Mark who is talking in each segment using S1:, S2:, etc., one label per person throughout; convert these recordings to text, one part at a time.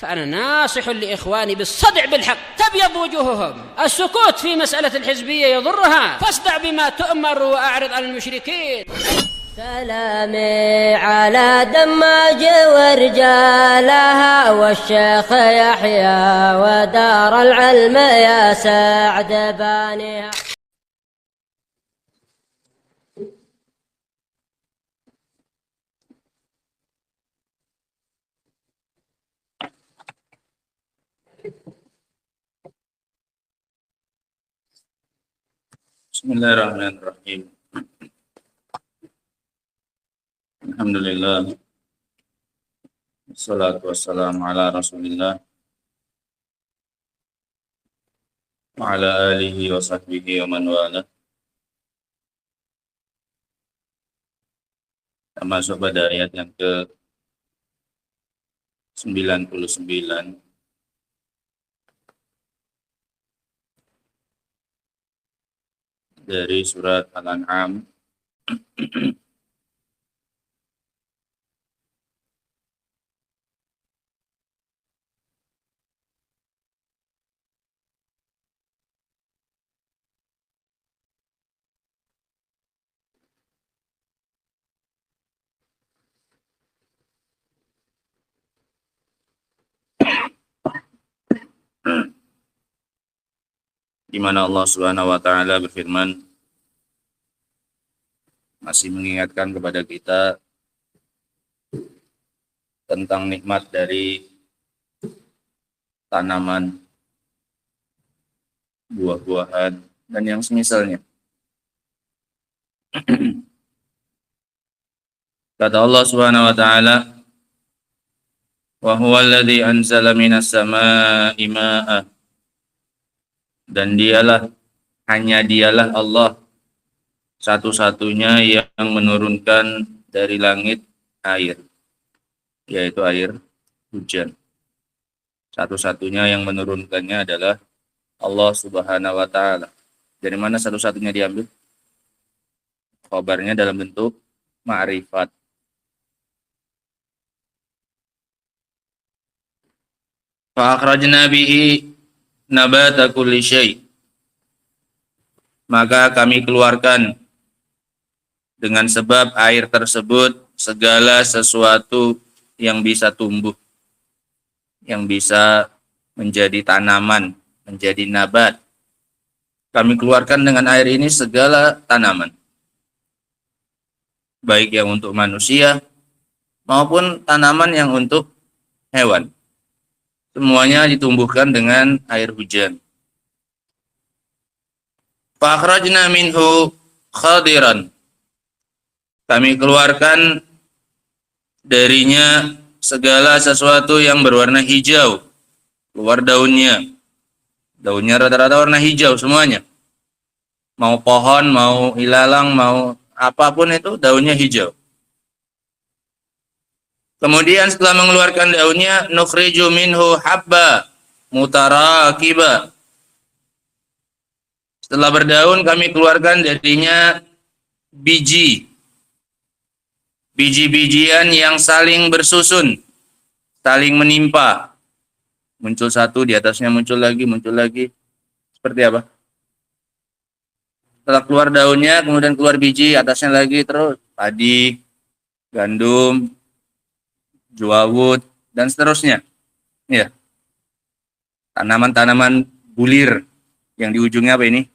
S1: فأنا ناصح لإخواني بالصدع بالحق تبيض وجوههم. السكوت في مسألة الحزبية يضرها، فاصدع بما تؤمر وأعرض عن المشركين.
S2: سلامي على دماج ورجالها والشيخ يحيى ودار العلم يا سعد بانيها.
S3: Bismillahirrahmanirrahim. Alhamdulillah. Wassalatu wassalamu ala Rasulillah wa ala alihi wa sahbihi wa man wala. Kita masuk pada ayat yang ke-99 dari surat Al-An'am. Di mana Allah Subhanahu wa taala berfirman, masih mengingatkan kepada kita tentang nikmat dari tanaman, buah-buahan dan yang semisalnya. Kata Allah Subhanahu wa taala, "Wa huwal ladzi anzala minas samaa'i ma'a." Dan hanya dialah Allah satu-satunya yang menurunkan dari langit air, yaitu air hujan. Satu-satunya yang menurunkannya adalah Allah Subhanahu wa taala. Dari mana satu-satunya diambil? Khabarnya dalam bentuk ma'rifat. Fa akhrajna bihi nabata kulli syai'. Maka kami keluarkan dengan sebab air tersebut segala sesuatu yang bisa tumbuh, yang bisa menjadi tanaman, menjadi nabat. Kami keluarkan dengan air ini segala tanaman, baik yang untuk manusia maupun tanaman yang untuk hewan. Semuanya ditumbuhkan dengan air hujan. Fa akhrajna minhu khadiran. Kami keluarkan darinya segala sesuatu yang berwarna hijau. Keluar daunnya. Daunnya rata-rata warna hijau semuanya. Mau pohon, mau ilalang, mau apapun itu daunnya hijau. Kemudian setelah mengeluarkan daunnya, nukhriju minhu habba mutarakiba. Setelah berdaun kami keluarkan darinya biji. Biji-bijian yang saling bersusun, saling menimpa. Muncul satu, di atasnya muncul lagi, muncul lagi. Seperti apa? Setelah keluar daunnya, kemudian keluar biji, atasnya lagi, terus padi, gandum, jawawut, dan seterusnya. Ya. Tanaman-tanaman bulir yang di ujungnya apa ini?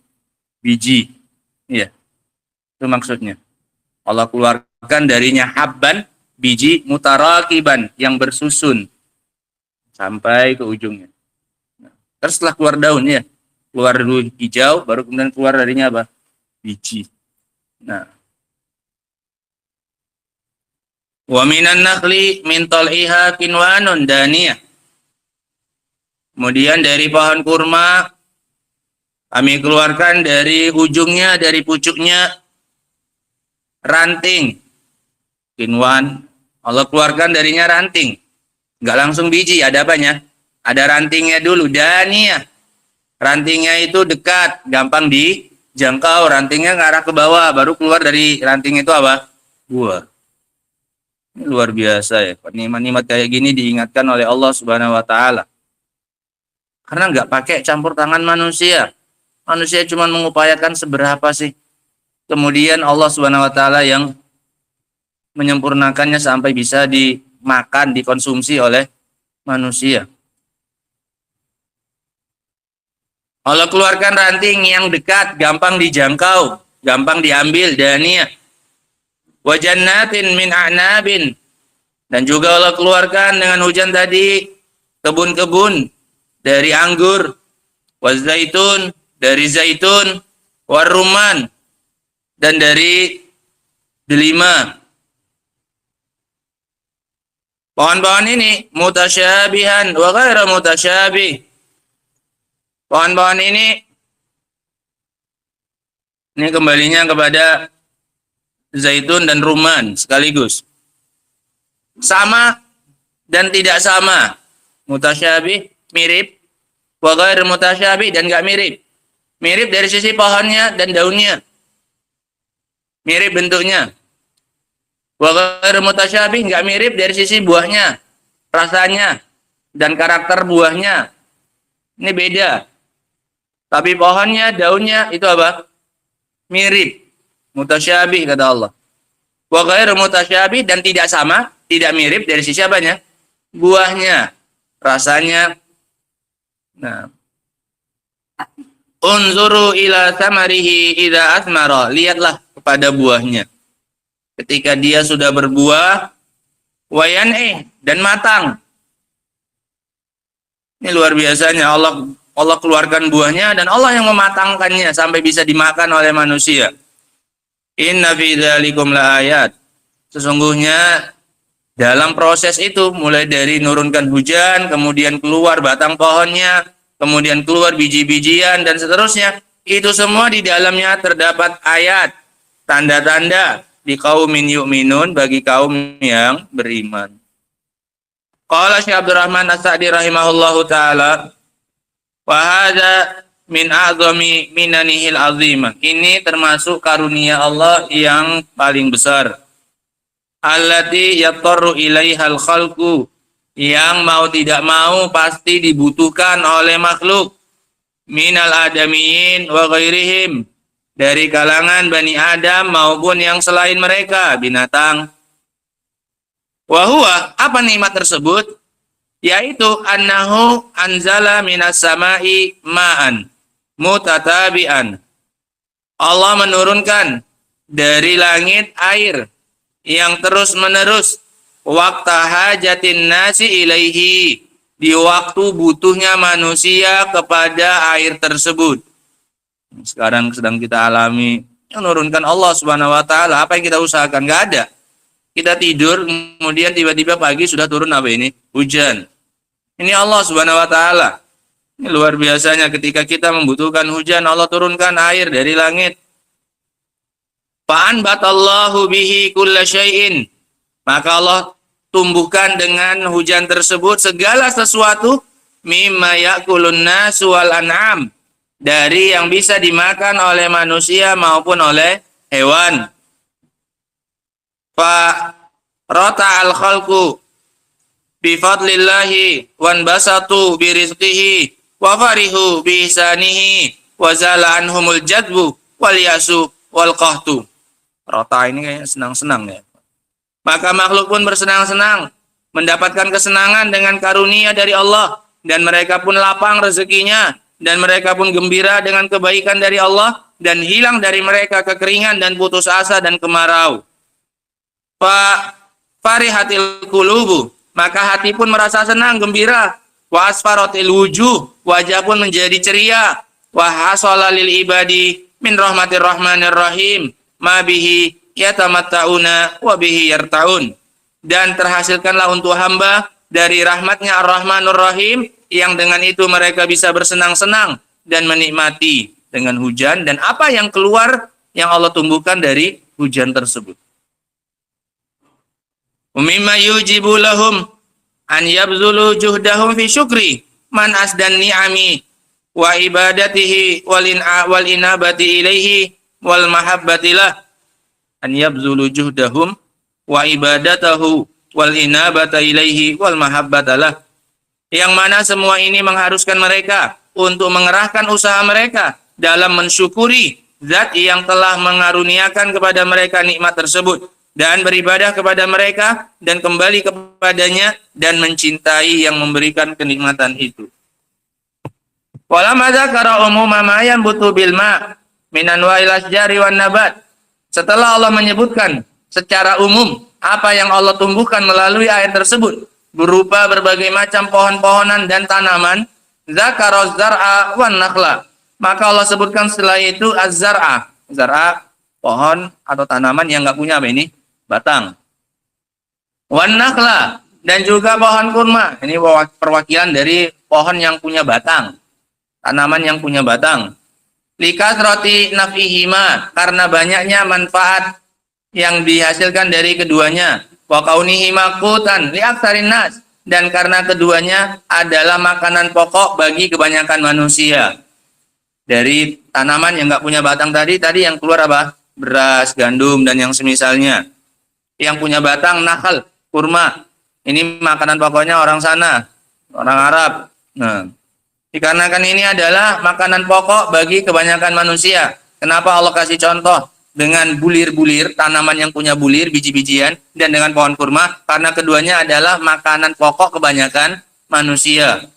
S3: Biji. Ya. Itu maksudnya. Allah keluarkan darinya habban, biji mutarakiban yang bersusun sampai ke ujungnya. Terus setelah keluar daun ya, keluar dulu hijau, baru kemudian keluar darinya apa? Biji. Nah, wa minan nakhli min tal'iha kinwanun daniyah. Kemudian dari pohon kurma kami keluarkan dari ujungnya, dari pucuknya ranting. Kinwan, Allah keluarkan darinya ranting. Enggak langsung biji, ada apanya? Ada rantingnya dulu, daniyah. Rantingnya itu dekat, gampang dijangkau, rantingnya ngarah ke bawah, baru keluar dari ranting itu apa? Buah. Ini luar biasa ya. Nikmat-nikmat kayak gini diingatkan oleh Allah Subhanahu wa taala. Karena nggak pakai campur tangan manusia. Manusia cuma mengupayakan seberapa sih. Kemudian Allah Subhanahu wa taala yang menyempurnakannya sampai bisa dimakan, dikonsumsi oleh manusia. Allah keluarkan ranting yang dekat, gampang dijangkau, gampang diambil, daniyah. Wa jannatin min a'nabin, dan juga Allah keluarkan dengan hujan tadi kebun-kebun dari anggur, wa zaitun, dari zaitun, wa rumman, dan dari delima. Pohon-pohon ini mutasyabihan wa ghairu mutasyabih. Pohon-pohon ini kembalinya kepada zaitun dan rumman sekaligus. Sama dan tidak sama. Mutasyabih, mirip. Wa ghairu mutasyabih, dan enggak mirip. Mirip dari sisi pohonnya dan daunnya. Mirip bentuknya. Wa ghairu mutasyabih, enggak mirip dari sisi buahnya, rasanya, dan karakter buahnya. Ini beda. Tapi pohonnya, daunnya itu apa? Mirip. Mutasyabih kata Allah. Wa ghairu mutasyabih, dan tidak sama, tidak mirip dari sisi apanya? Buahnya, rasanya. Nah. Unzuru ila thamarihi idza athmara. Lihatlah kepada buahnya. Ketika dia sudah berbuah, wayan'ih, dan matang. Ini luar biasanya Allah keluarkan buahnya dan Allah yang mematangkannya sampai bisa dimakan oleh manusia. Inna fi dzalikum laayat. Sesungguhnya dalam proses itu, mulai dari nurunkan hujan, kemudian keluar batang pohonnya, kemudian keluar biji-bijian dan seterusnya, itu semua di dalamnya terdapat ayat, tanda-tanda di qaumin yu'minun, bagi kaum yang beriman. Qala Syekh Abdurrahman As-Sa'di rahimahullahu taala, wa hadza min a'zami minanihil azimah. Ini termasuk karunia Allah yang paling besar. Allati yattaru ilaihal khalqu, yang mau tidak mau pasti dibutuhkan oleh makhluk. Minal adamiyin wa ghairihim, dari kalangan Bani Adam maupun yang selain mereka, binatang. Wahuwa, apa nikmat tersebut? Yaitu annahu anzala minas samai ma'an mutatabi'an. Allah menurunkan dari langit air yang terus menerus, waqta hajatin nasi ilaihi, di waktu butuhnya manusia kepada air tersebut. Sekarang sedang kita alami, yang menurunkan Allah Subhanahu wa taala. Apa yang kita usahakan? Enggak ada. Kita tidur, kemudian tiba-tiba pagi sudah turun apa ini? Hujan. Ini Allah Subhanahu wa taala. Ini luar biasanya, ketika kita membutuhkan hujan, Allah turunkan air dari langit. Fa'anbatallahu bihi kulla syai'in. Maka Allah tumbuhkan dengan hujan tersebut segala sesuatu, mimma ya'kulun nasu wal an'am, dari yang bisa dimakan oleh manusia maupun oleh hewan. Fa rata al khalqu bi fadlillahi wan basatu bi rizqihi wa farihu bi ihsanihi wa zala anhumul jadbu wal yasu wal qahtu. Rota ini kayaknya senang-senang ya. Maka makhluk pun bersenang-senang, mendapatkan kesenangan dengan karunia dari Allah, dan mereka pun lapang rezekinya, dan mereka pun gembira dengan kebaikan dari Allah, dan hilang dari mereka kekeringan dan putus asa dan kemarau. Fa farihatil qulubu, maka hati pun merasa senang, gembira. Wa asfaratil wujuh, wajah pun menjadi ceria. Wa hasala lil ibadi min rahmatir rahmanir rahim, ma bihi yatamatta'una wa bihi yarta'un. Dan terhasilkanlah untuk hamba dari rahmatnya Ar-Rahmanur Rahim, yang dengan itu mereka bisa bersenang-senang dan menikmati dengan hujan dan apa yang keluar yang Allah tumbuhkan dari hujan tersebut. Mimma yujibu lahum an yabzulu juhdahum fi syukri man asdan ni'ami wa ibadatihi wal inabati ilaihi wal mahabbatilah, an yabzulu juhdahum wa ibadatahu wal inabata ilaihi wal mahabbatalah. Yang mana semua ini mengharuskan mereka untuk mengerahkan usaha mereka dalam mensyukuri zat yang telah mengaruniakan kepada mereka nikmat tersebut dan beribadah kepada mereka dan kembali kepadanya dan mencintai yang memberikan kenikmatan itu. Walamma dzakara umuma ma yanbutu bil ma' min anwa'il asjari wan nabat. Setelah Allah menyebutkan secara umum apa yang Allah tumbuhkan melalui ayat tersebut berupa berbagai macam pohon-pohonan dan tanaman, dzakara zar'a wan nakhla. Maka Allah sebutkan setelah itu az-zar'a. Zar'a pohon atau tanaman yang enggak punya apa ini? Batang. Wan nakhla dan juga pohon kurma. Ini perwakilan dari pohon yang punya batang. Tanaman yang punya batang. Likasrati nafihima, karena banyaknya manfaat yang dihasilkan dari keduanya. Wa kaunihima qutan li aktsarin nas, dan karena keduanya adalah makanan pokok bagi kebanyakan manusia. Dari tanaman yang enggak punya batang tadi yang keluar apa? Beras, gandum dan yang semisalnya. Yang punya batang nakhl, kurma. Ini makanan pokoknya orang sana, orang Arab. Nah, dikarenakan ini adalah makanan pokok bagi kebanyakan manusia. Kenapa Allah kasih contoh dengan bulir-bulir, tanaman yang punya bulir, biji-bijian, dan dengan pohon kurma? Karena keduanya adalah makanan pokok kebanyakan manusia.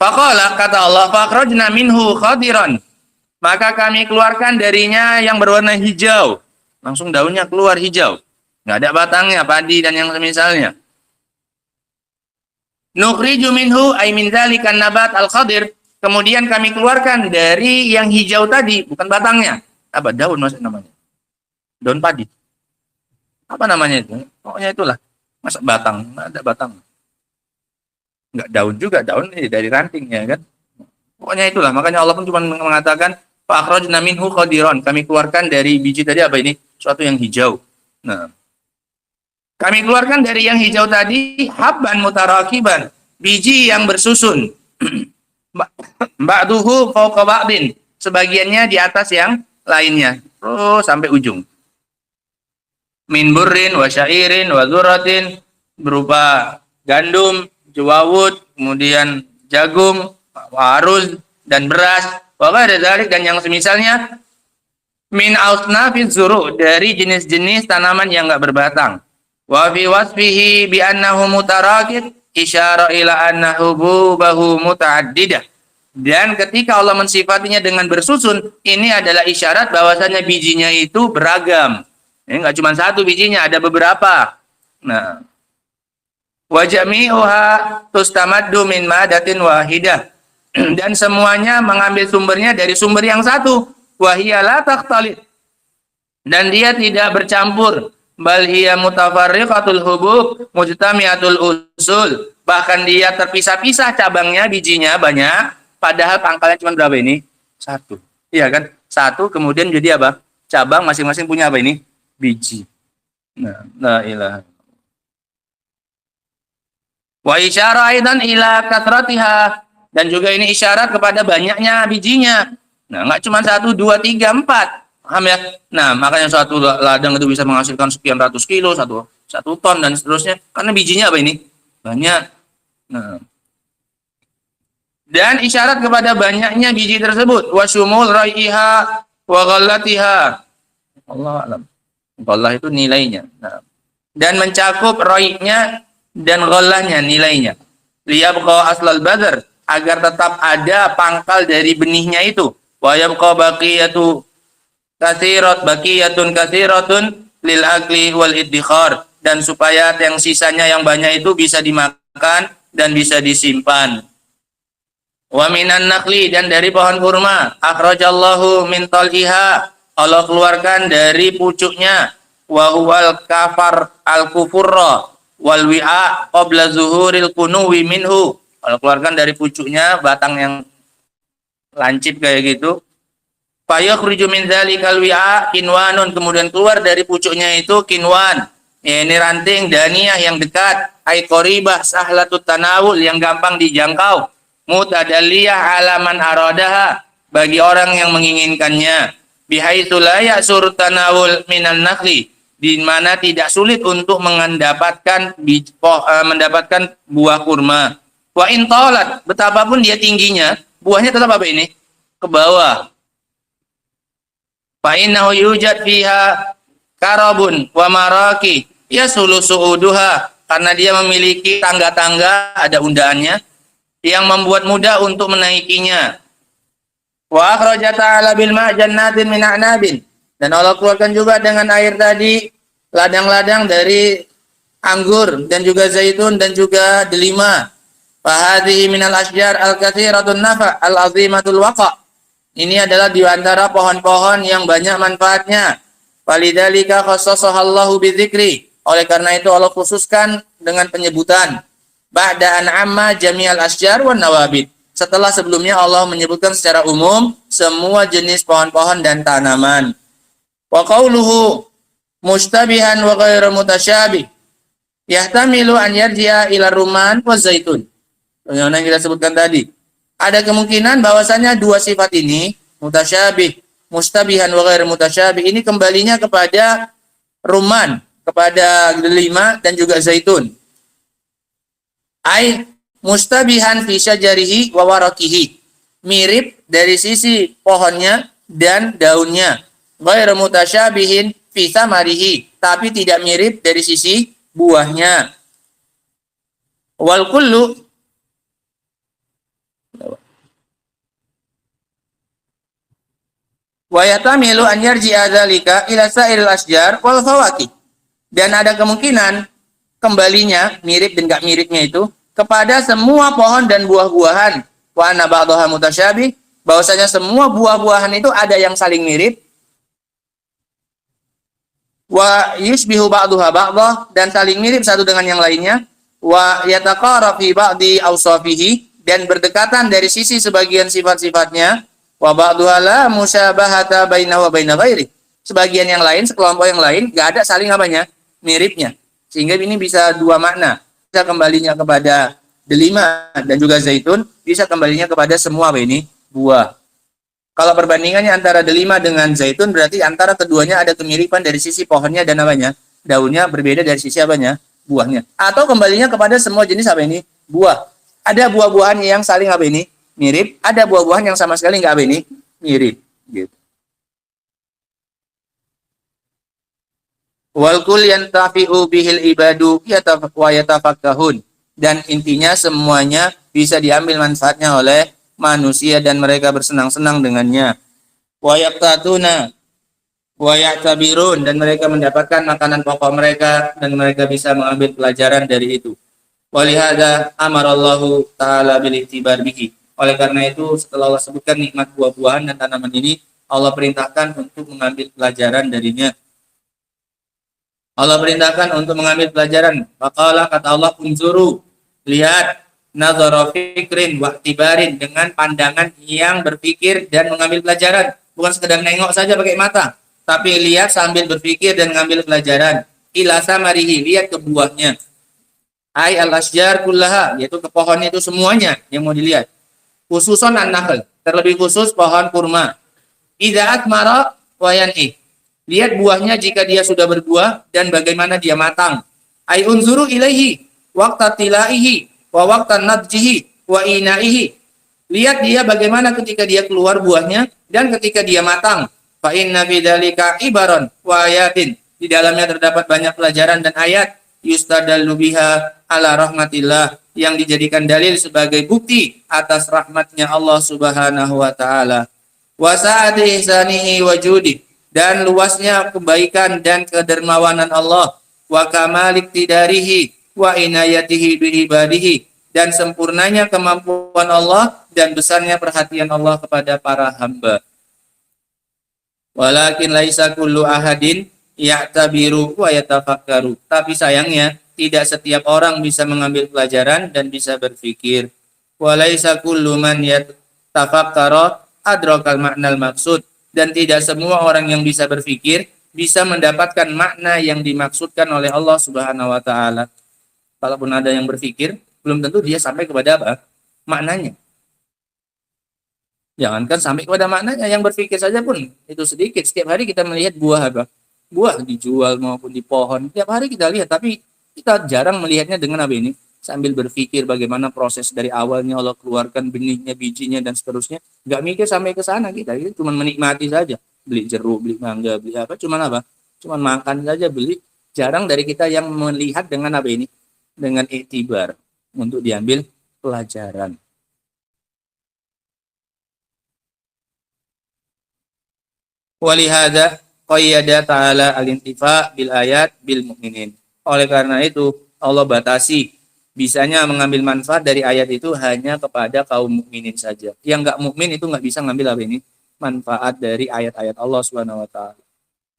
S3: Faqala, kata Allah, fakhrajna minhu khadiran. Maka kami keluarkan darinya yang berwarna hijau. Langsung daunnya keluar hijau. Nggak ada batangnya, padi dan yang semisalnya. Nukhriju minhu ay min dzalikan nabat al-khadir. Kemudian kami keluarkan dari yang hijau tadi, bukan batangnya. Apa daun maksud namanya? Daun padi. Apa namanya itu? Pokoknya itulah. Masa batang? Nggak ada batang. Nggak daun juga, daun ini dari ranting ya kan. Pokoknya itulah. Makanya Allah pun cuma mengatakan fakhrajna minhu khadiran. Kami keluarkan dari biji tadi apa ini? Suatu yang hijau. Nah, kami keluarkan dari yang hijau tadi habban mutarakiban, biji yang bersusun. Ba'duhu fawqa ba'din, sebagiannya di atas yang lainnya, terus sampai ujung. Min burrin wa syairin wa dzurratin, berupa gandum, jawawut, kemudian jagung, aruz dan beras, wa ghairi dzalik, dan yang semisalnya. Min ausnafiz zuru', dari jenis-jenis tanaman yang enggak berbatang. Wa fi wasfihi bi annahu mutarakib isyara ila annahu bubahu muta'addidah. Dan ketika Allah mensifatinya dengan bersusun, ini adalah isyarat bahwasanya bijinya itu beragam. Ini enggak cuma satu bijinya, ada beberapa. Nah, wa jami'uha tustamaddu min madatin wahidah. Dan semuanya mengambil sumbernya dari sumber yang satu. Wa hiya la takhtalit. Dan dia tidak bercampur. Bal hiya mutafarriqatul hubub mujtami'atul usul. Bahkan dia terpisah-pisah cabangnya, bijinya banyak, padahal pangkalnya cuma berapa ini? Satu. Iya kan? Satu, kemudian jadi apa? Cabang masing-masing punya apa ini? Biji. Nah, la ilaha. Wa isyara aidan ila katratiha, dan juga ini isyarat kepada banyaknya bijinya. Nah, enggak cuma 1, 2, 3, 4. Paham ya? Nah, makanya suatu ladang itu bisa menghasilkan sekian ratus kilo, satu ton dan seterusnya. Karena bijinya apa ini? Banyak. Nah. Dan isyarat kepada banyaknya biji tersebut. Wa syumul raiha wa ghallatiha. Allah alam. Allah itu nilainya. Nah. Dan mencakup raihnya dan ghallahnya, nilainya. Liyabqa aslal badr, agar tetap ada pangkal dari benihnya itu. Wa yabqa baqiyatu baqiyatun katsiratun lil akli wal iddikhar, dan supaya yang sisanya yang banyak itu bisa dimakan dan bisa disimpan. Wa minan nakhli, dan dari pohon kurma, akhrajallahu min tal'iha, Allah keluarkan dari pucuknya, wa huwal kafar al kufurra wal wi'a qabla zuhuril kunuwi minhu. Allah keluarkan dari pucuknya, batang yang lancip kayak gitu. Fayakhriju min dzalikal wi'a kinwanun, kemudian keluar dari pucuknya itu kinwan. Ya, ini ranting daniyah yang dekat, ai qaribah sahlatut tanawul, yang gampang dijangkau. Mutadalliyah ala man aradaha, bagi orang yang menginginkannya. Bihaitsu la ya'sur tanawul minan nakhli, di mana tidak sulit untuk mendapatkan buah kurma. Wa in talat, betapapun dia tingginya, buahnya tetap apa ini? Ke bawah. Fa innahu yujad fiha karabun wa maraki yasulu su'uduha, karena dia memiliki tangga-tangga, ada undaannya yang membuat mudah untuk menaikinya. Wa akhraja ta'ala bil ma' jannatin min a'nabin, dan Allah keluarkan juga dengan air tadi ladang-ladang dari anggur dan juga zaitun dan juga delima. Fa hadhihi minal asjar al-katsiratun nafa' al-'azimatul waqa'. Ini adalah di antara pohon-pohon yang banyak manfaatnya. Walidzalika khassasaha Allahu bidzikri. Oleh karena itu Allah khususkan dengan penyebutan ba'da an'amma jami'al asjar wan nawabit. Setelah sebelumnya Allah menyebutkan secara umum semua jenis pohon-pohon dan tanaman. Wa qauluhu mustabihan wa ghairu mutasyabih yahtamilu an yarji'a ila rumman wa zaitun. Yang kita sebutkan tadi. Ada kemungkinan bahwasanya dua sifat ini, mutasyabih, mustabihan wa ghairu mutasyabih, ini kembalinya kepada rumman, kepada delima dan juga zaitun. Ai mustabihan fi syajarihi wa warakihi, mirip dari sisi pohonnya dan daunnya. Ghairu mutasyabihin fi thamarihi, tapi tidak mirip dari sisi buahnya. Wal kullu wa yatamilu an yarji'a dzalika ila sa'iril asjar wal fawakih. Dan ada kemungkinan kembalinya mirip dan enggak miripnya itu kepada semua pohon dan buah-buahan. Wa anna ba'daha mutasyabih, bahwasanya semua buah-buahan itu ada yang saling mirip. Wa yushbihu ba'daha ba'dah, dan saling mirip satu dengan yang lainnya. Wa yataqarrab fi ba'di awsafihi, dan berdekatan dari sisi sebagian sifat-sifatnya. Wa ba'daha la musyabahata bainahu wa baina ghairi. Sebagian yang lain, sekelompok yang lain enggak ada saling apanya? Miripnya. Sehingga ini bisa dua makna. Bisa kembalinya kepada delima dan juga zaitun, bisa kembalinya kepada semua ini buah. Kalau perbandingannya antara delima dengan zaitun, berarti antara keduanya ada kemiripan dari sisi pohonnya dan apanya? Daunnya, berbeda dari sisi apanya? Buahnya. Atau kembalinya kepada semua jenis apa ini? Buah. Ada buah-buahan yang saling apa ini? Mirip. Ada buah-buahan yang sama sekali nggak apa ini? Mirip. Gitu. Wal kul yantafi'u bihil ibadu wa yatafakkahun, dan intinya semuanya bisa diambil manfaatnya oleh manusia dan mereka bersenang-senang dengannya. Wa yaqtatuna wa ya'tabirun, dan mereka mendapatkan makanan pokok mereka dan mereka bisa mengambil pelajaran dari itu. Walihada amarallahu ta'ala bil ittibar bihi. Oleh karena itu setelah Allah sebutkan nikmat buah-buahan dan tanaman ini, Allah perintahkan untuk mengambil pelajaran darinya. Allah perintahkan untuk mengambil pelajaran. Maqala, kata Allah, unzuru, lihat, nazara fikrin wa tibarin, dengan pandangan yang berpikir dan mengambil pelajaran. Bukan sekedar nengok saja pakai mata, tapi lihat sambil berpikir dan mengambil pelajaran. Ila samarihi, lihat ke buahnya. Ai al-asjar kullaha, yaitu ke pohonnya itu semuanya yang mau dilihat. Khususon an-nahl, terlebih khusus pohon kurma. Idza atmara wa yan'i, lihat buahnya jika dia sudah berbuah dan bagaimana dia matang. Ai unzuru ilaihi waqta tilaihi wa waqta nadjihi wa inaihi, lihat dia bagaimana ketika dia keluar buahnya dan ketika dia matang. Fa inna fi dzalika ibaron wa ayatin, di dalamnya terdapat banyak pelajaran dan ayat. Yustadallu biha ala rahmatillah, yang dijadikan dalil sebagai bukti atas rahmatnya Allah Subhanahu wa taala. Wa sa'ati ihsanihi wa judi, dan luasnya kebaikan dan kedermawanan Allah. Wa kamalik tidarihi wa inayatihi bi ibadihi, dan sempurnanya kemampuan Allah dan besarnya perhatian Allah kepada para hamba. Walakin laisa kullu ahadin ya'tabiru wa yatafakkaru, tapi sayangnya tidak setiap orang bisa mengambil pelajaran dan bisa berpikir. Walaisa kullu man yatafakkara adrakal ma'nal maksud, dan tidak semua orang yang bisa berpikir bisa mendapatkan makna yang dimaksudkan oleh Allah Subhanahu wa taala. Kalaupun ada yang berpikir, belum tentu dia sampai kepada apa? Maknanya. Jangankan sampai kepada maknanya, yang berpikir saja pun itu sedikit. Setiap hari kita melihat buah apa? buah dijual maupun di pohon. Tiap hari kita lihat, tapi kita jarang melihatnya dengan apa ini? Sambil berpikir bagaimana proses dari awalnya Allah keluarkan benihnya, bijinya, dan seterusnya. Nggak mikir sampai ke sana kita cuma menikmati saja. Beli jeruk, beli mangga, beli apa, cuman apa? Cuman makan saja, beli. Jarang dari kita yang melihat dengan apa ini? Dengan iktibar untuk diambil pelajaran. Walihada qayyada ta'ala al-intifa bil ayat bil mu'minin. Oleh karena itu Allah batasi bisanya mengambil manfaat dari ayat itu hanya kepada kaum mukminin saja. Yang enggak mukmin itu enggak bisa ngambil apa ini? Manfaat dari ayat-ayat Allah Subhanahu wa taala.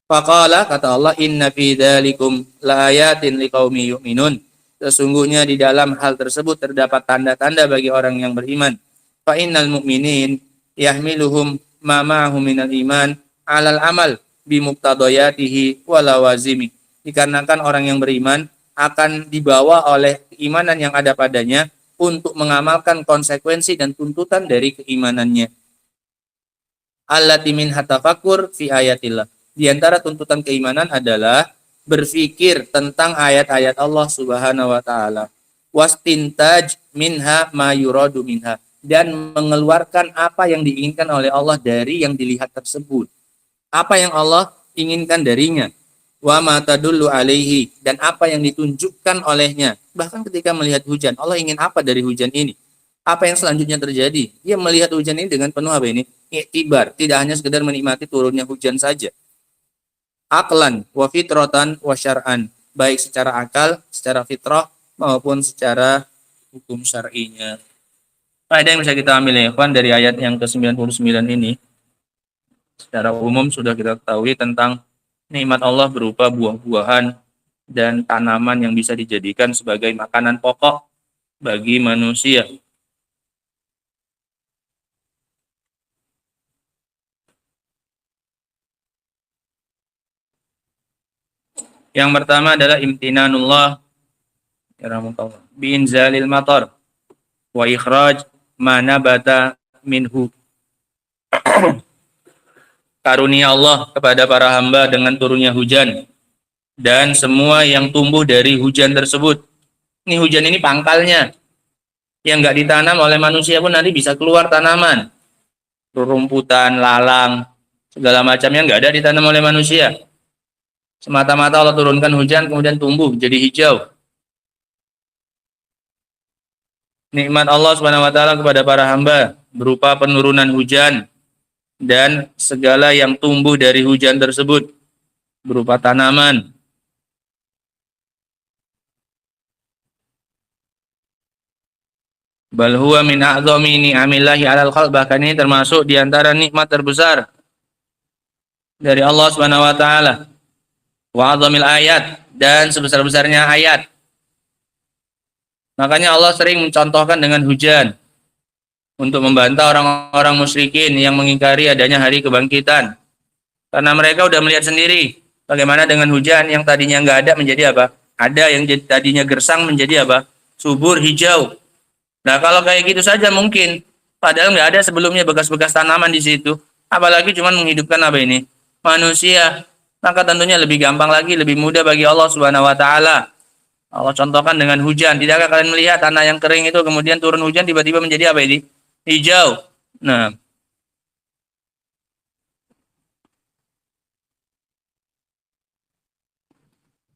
S3: Faqala, kata Allah, inna fi dzalikum laayatin liqaumi yu'minun. Sesungguhnya di dalam hal tersebut terdapat tanda-tanda bagi orang yang beriman. Fa innal mu'minin yahmiluhum ma ma'ahum minal iman alal amal bimuqtadayatihi wa lawazimi. Dikarenakan orang yang beriman akan dibawa oleh keimanan yang ada padanya untuk mengamalkan konsekuensi dan tuntutan dari keimanannya. Allati min hatafakur fi ayatillah. Di antara tuntutan keimanan adalah berpikir tentang ayat-ayat Allah Subhanahu wa taala. Wastintaj minha ma yuradu minha, dan mengeluarkan apa yang diinginkan oleh Allah dari yang dilihat tersebut. Apa yang Allah inginkan darinya. Wa ma tadullu alaihi, dan apa yang ditunjukkan olehnya. Bahkan ketika melihat hujan, Allah ingin apa dari hujan ini? Apa yang selanjutnya terjadi? Dia melihat hujan ini dengan penuh apa ini? Iktibar, tidak hanya sekedar menikmati turunnya hujan saja. Aqlan wa fitratan wa syar'an, baik secara akal, secara fitrah maupun secara hukum syar'inya. Ada yang bisa kita ambil ya, ikhwan, dari ayat yang ke-99 ini. Secara umum sudah kita ketahui tentang nikmat Allah berupa buah-buahan dan tanaman yang bisa dijadikan sebagai makanan pokok bagi manusia. Yang pertama adalah imtinanullah bi'inzalil matar wa ikhraj ma nabata minhu. Karunia Allah kepada para hamba dengan turunnya hujan dan semua yang tumbuh dari hujan tersebut. Ini hujan ini pangkalnya, yang nggak ditanam oleh manusia pun nanti bisa keluar tanaman, rumputan, lalang, segala macamnya nggak ada ditanam oleh manusia. Semata-mata Allah turunkan hujan kemudian tumbuh jadi hijau. Nikmat Allah Subhanahu wa taala kepada para hamba berupa penurunan hujan dan segala yang tumbuh dari hujan tersebut berupa tanaman. Bal huwa min a'zami ni'amillahi 'alal khalq, bahkan ini termasuk di antara nikmat terbesar dari Allah Subhanahu wa taala. Wa 'azamil ayat, dan sebesar-besarnya ayat. Makanya Allah sering mencontohkan dengan hujan untuk membantah orang-orang musyrikin yang mengingkari adanya hari kebangkitan. Karena mereka udah melihat sendiri bagaimana dengan hujan yang tadinya nggak ada menjadi apa? Ada, yang tadinya gersang menjadi apa? Subur, hijau. Nah kalau kayak gitu saja mungkin, padahal nggak ada sebelumnya bekas-bekas tanaman di situ. Apalagi cuma menghidupkan apa ini? Manusia. Maka tentunya lebih gampang lagi, lebih mudah bagi Allah Subhanahu wa taala. Allah contohkan dengan hujan. Tidakkah kalian melihat tanah yang kering itu kemudian turun hujan tiba-tiba menjadi apa ini? Hijau. Nah,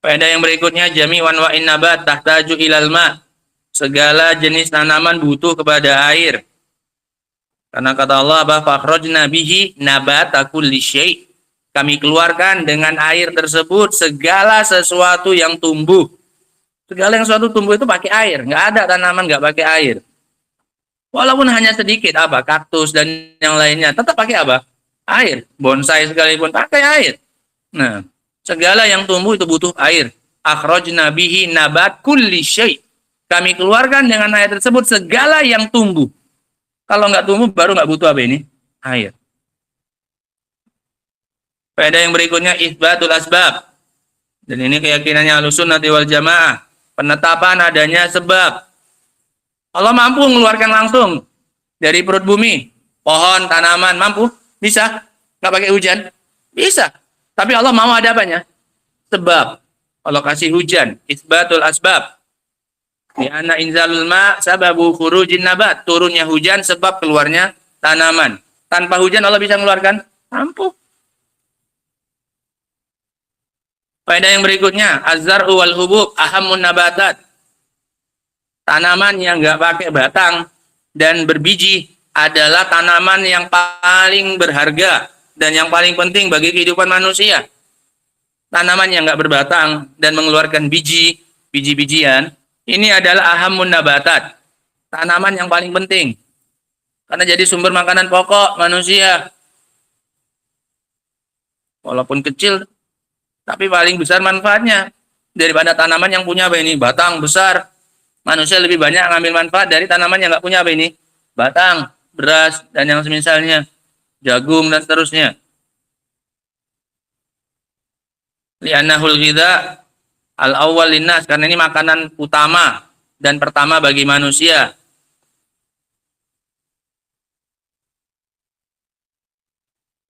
S3: faedah yang berikutnya, jami'an wa innabat tahtaju ilal ma. Segala jenis tanaman butuh kepada air. Karena kata Allah, fakhrajna bihi nabata kulli syai'. Kami keluarkan dengan air tersebut segala sesuatu yang tumbuh. Segala yang sesuatu tumbuh itu pakai air. Nggak ada tanaman nggak pakai air. Walaupun hanya sedikit, apa, kaktus dan yang lainnya, tetap pakai apa? Air. Bonsai sekalipun pakai air. Nah, segala yang tumbuh itu butuh air. Akhrajna bihi nabat kulli syai'. Kami keluarkan dengan air tersebut segala yang tumbuh. Kalau nggak tumbuh baru nggak butuh apa ini? Air. Faedah yang berikutnya, itsbatul asbab. Dan ini keyakinannya Ahlussunnah wal Jamaah. Penetapan adanya sebab. Allah mampu mengeluarkan langsung dari perut bumi. Pohon, tanaman, mampu? Bisa. Nggak pakai hujan? Bisa. Tapi Allah mau ada apanya? Sebab. Allah kasih hujan, isbatul asbab. Di anna inzalul ma sababu khurujin nabat. Turunnya hujan sebab keluarnya tanaman. Tanpa hujan Allah bisa mengeluarkan? Mampu. Faedah yang berikutnya, az-zar'u wal hubub ahammun nabatat. Tanaman yang nggak pakai batang dan berbiji adalah tanaman yang paling berharga dan yang paling penting bagi kehidupan manusia. Tanaman yang nggak berbatang dan mengeluarkan biji-bijian, ini adalah ahammun nabatat. Tanaman yang paling penting. Karena jadi sumber makanan pokok manusia. Walaupun kecil, tapi paling besar manfaatnya. Daripada tanaman yang punya apa ini? Batang besar. Manusia lebih banyak ngambil manfaat dari tanaman yang nggak punya apa ini? Batang, beras, dan yang semisalnya. Jagung, dan seterusnya. Li'annahul ghidha al-awwal linnas. Karena ini makanan utama dan pertama bagi manusia.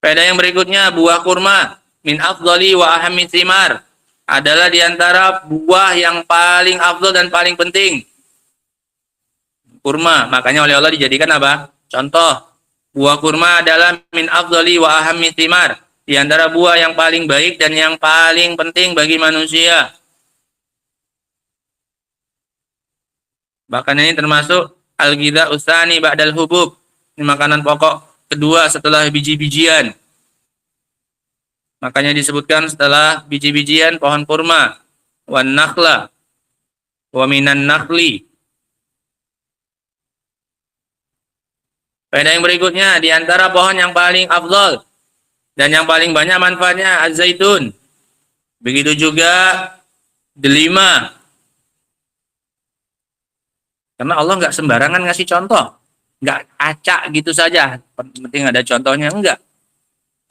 S3: Faedah yang berikutnya, buah kurma min afdali wa ahammi thimar adalah diantara buah yang paling afdal dan paling penting. Kurma, makanya oleh Allah dijadikan apa? Contoh, buah kurma adalah min afdali wa ahammi thimar, diantara buah yang paling baik dan yang paling penting bagi manusia. Bahkan ini termasuk al-ghidha usani ba'dal hubub. Ini makanan pokok kedua setelah biji-bijian. Makanya disebutkan setelah biji-bijian pohon kurma, wan nakhla wa minan nakhli. Faedah yang berikutnya, di antara pohon yang paling afdal dan yang paling banyak manfaatnya az-zaitun. Begitu juga delima. Karena Allah nggak sembarangan ngasih contoh, nggak acak gitu saja. Penting ada contohnya, enggak.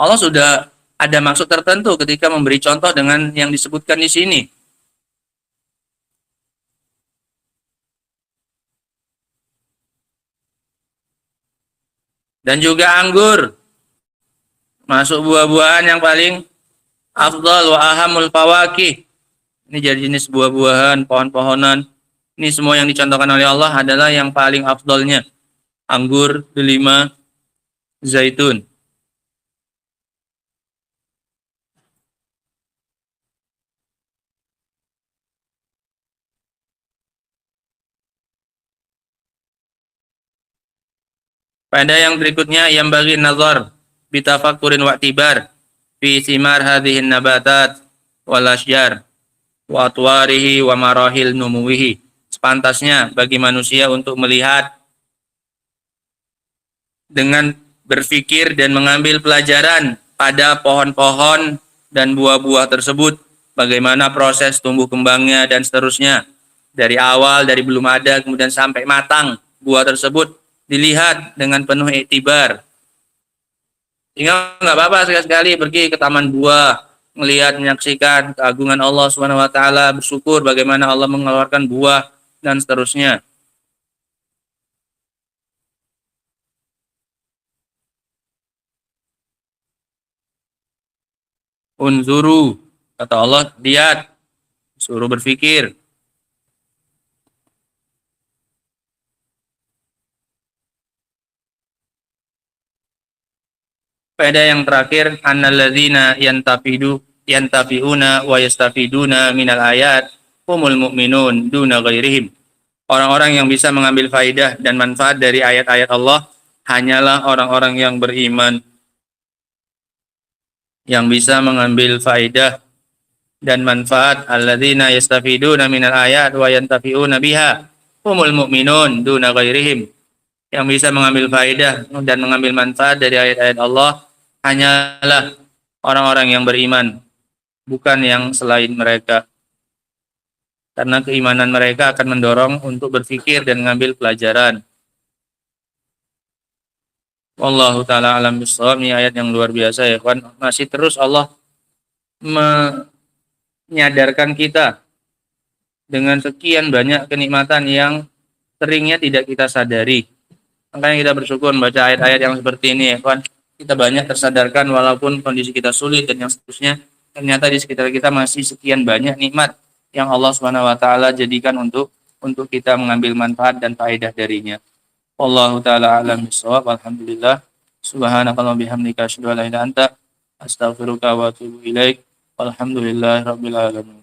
S3: Allah sudah ada maksud tertentu ketika memberi contoh dengan yang disebutkan di sini. Dan juga anggur, masuk buah-buahan yang paling afdal wa ahamul fawakih. Ini jadi jenis buah-buahan, pohon-pohonan. Ini semua yang dicontohkan oleh Allah adalah yang paling afdalnya. Anggur, delima, zaitun. Pada yang berikutnya, yang bagi nazar bitafakkurin wa tibar fi simar hadhihin nabatat wal asjar wa atwarihi wa marahil numuwihi. Sepantasnya bagi manusia untuk melihat dengan berfikir dan mengambil pelajaran pada pohon-pohon dan buah-buah tersebut, bagaimana proses tumbuh kembangnya dan seterusnya. Dari awal, dari belum ada, kemudian sampai matang buah tersebut, dilihat dengan penuh iktibar. Sehingga nggak apa-apa sekali-sekali pergi ke taman buah, melihat, menyaksikan keagungan Allah Subhanahu wa taala, bersyukur bagaimana Allah mengeluarkan buah dan seterusnya. Unzuru, kata Allah, lihat, suruh berfikir. Faedah yang terakhir, annalladzina yantafi'una wa yastafiduna minal ayat humul mu'minun duna ghairihim. Orang-orang yang bisa mengambil faedah dan manfaat dari ayat-ayat Allah hanyalah orang-orang yang beriman. Yang bisa mengambil faedah dan manfaat alladzina yastafiduna minal ayat wa yantafi'una biha humul mu'minun duna ghairihim. Yang bisa mengambil faedah dan mengambil manfaat dari ayat-ayat Allah hanyalah orang-orang yang beriman, bukan yang selain mereka. Karena keimanan mereka akan mendorong untuk berpikir dan mengambil pelajaran. Wallahu ta'ala alam bissawab. Ini ayat yang luar biasa ya kawan. Masih terus Allah menyadarkan kita dengan sekian banyak kenikmatan yang seringnya tidak kita sadari. Makanya kita bersyukur membaca ayat-ayat yang seperti ini ya kawan. kita banyak tersadarkan walaupun kondisi kita sulit dan yang seterusnya, ternyata di sekitar kita masih sekian banyak nikmat yang Allah Subhanahu wa taala jadikan untuk kita mengambil manfaat dan faedah darinya. Wallahu taala a'lam bissawab. Alhamdulillah. Subhanakallahumma bihamdika asyhadu an la ilaha illa anta astaghfiruka wa atubu ilaik. Walhamdulillahirabbil alamin.